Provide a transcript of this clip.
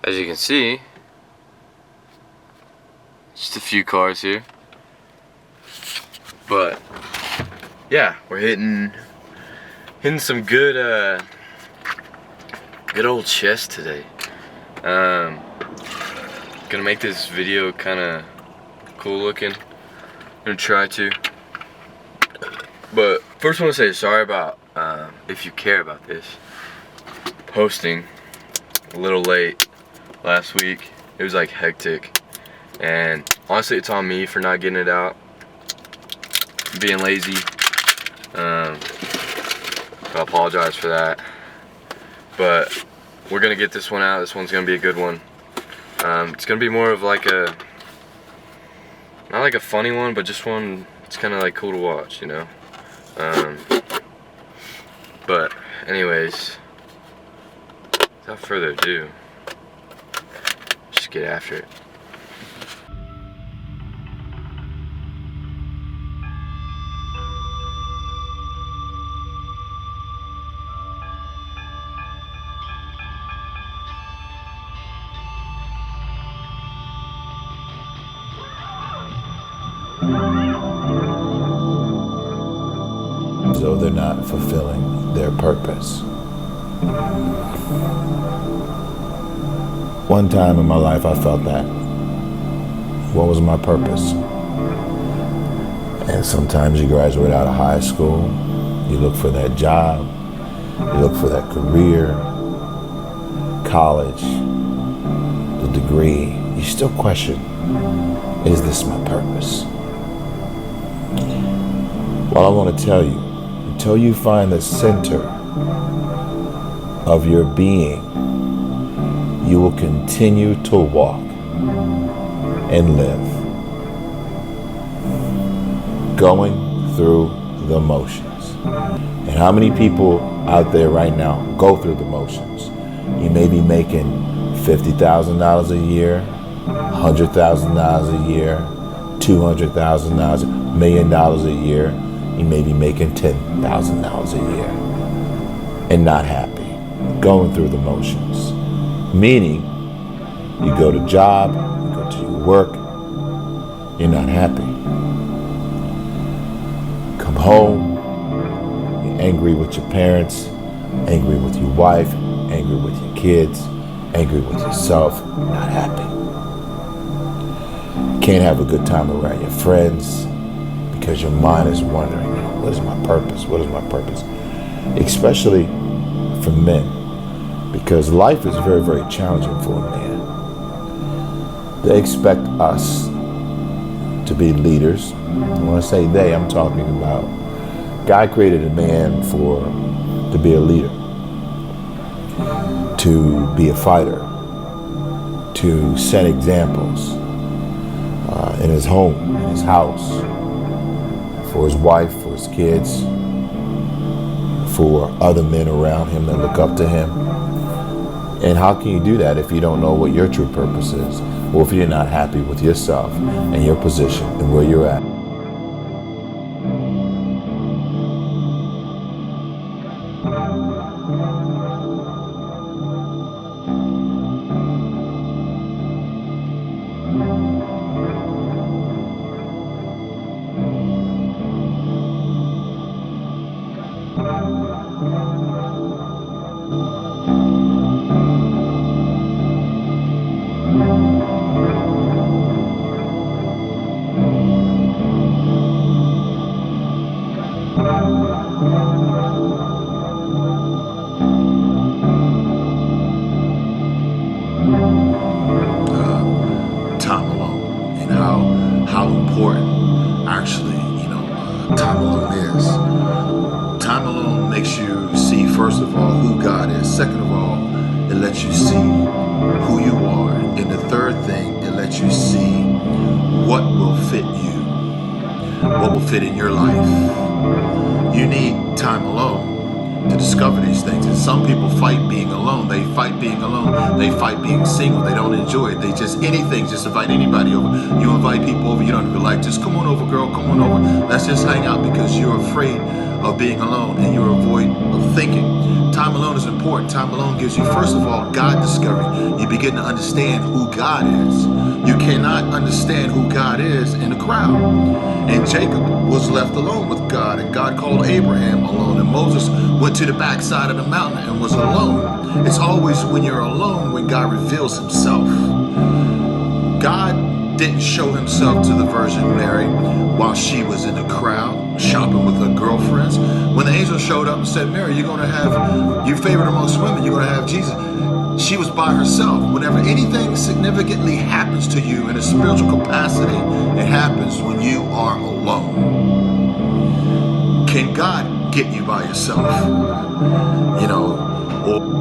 As you can see, just a few cars here. But yeah, we're hitting some good old chest today. Gonna make this video kind of cool looking. Gonna try to. But first I want to say sorry about, if you care about this, posting a little late last week. It was like hectic, and honestly it's on me for not getting it out, being lazy. I apologize for that, but we're gonna get this one out. This one's gonna be a good one. It's gonna be more of like a, not like a funny one, but just one it's kind of like cool to watch, you know. But anyways, without further ado, just get after it. Though they're not fulfilling their purpose. One time in my life I felt that. What was my purpose? And sometimes you graduate out of high school, you look for that job, you look for that career, college, the degree, you still question, is this my purpose? Well, I want to tell you, until you find the center of your being, you will continue to walk and live, going through the motions. And how many people out there right now go through the motions? You may be making $50,000 a year, $100,000 a year, $200,000, $1 million a year. You may be making $10,000 a year and not happy, going through the motions. Meaning, you go to job, you go to your work, you're not happy. Come home, you're angry with your parents, angry with your wife, angry with your kids, angry with yourself, not happy. Can't have a good time around your friends, because your mind is wondering, what is my purpose? What is my purpose? Especially for men, because life is very, very challenging for a man. They expect us to be leaders. When I say they, I'm talking about God created a man to be a leader, to be a fighter, to set examples in his home, in his house, for his wife, for his kids, for other men around him that look up to him. And how can you do that if you don't know what your true purpose is? Or if you're not happy with yourself and your position and where you're at? Time alone, and how important actually, time alone is. Time alone makes you see, first of all, who God is. Second of all, it lets you see who you are. And the third thing, it lets you see what will fit you, what will fit in your life. You need time alone to discover these things. And some people fight being alone. They fight being alone. They fight being single. They don't enjoy it. They just invite anybody over. You invite people over. You don't even like, just come on over, girl, come on over. Let's just hang out, because you're afraid of being alone and you're avoid of thinking. Time alone is important. Time alone gives you, first of all, God discovery. You begin to understand who God is. You cannot understand who God is in a crowd. And Jacob was left alone with God, and God called Abraham alone, and Moses went to the backside of the mountain and was alone. It's always when you're alone when God reveals himself. God didn't show himself to the Virgin Mary while she was in the crowd shopping with her girlfriends. When the angel showed up and said, Mary, you're going to have your favorite amongst women, you're going to have Jesus. She was by herself. Whenever anything significantly happens to you in a spiritual capacity, it happens when you are alone. Can God get you by yourself? You know, or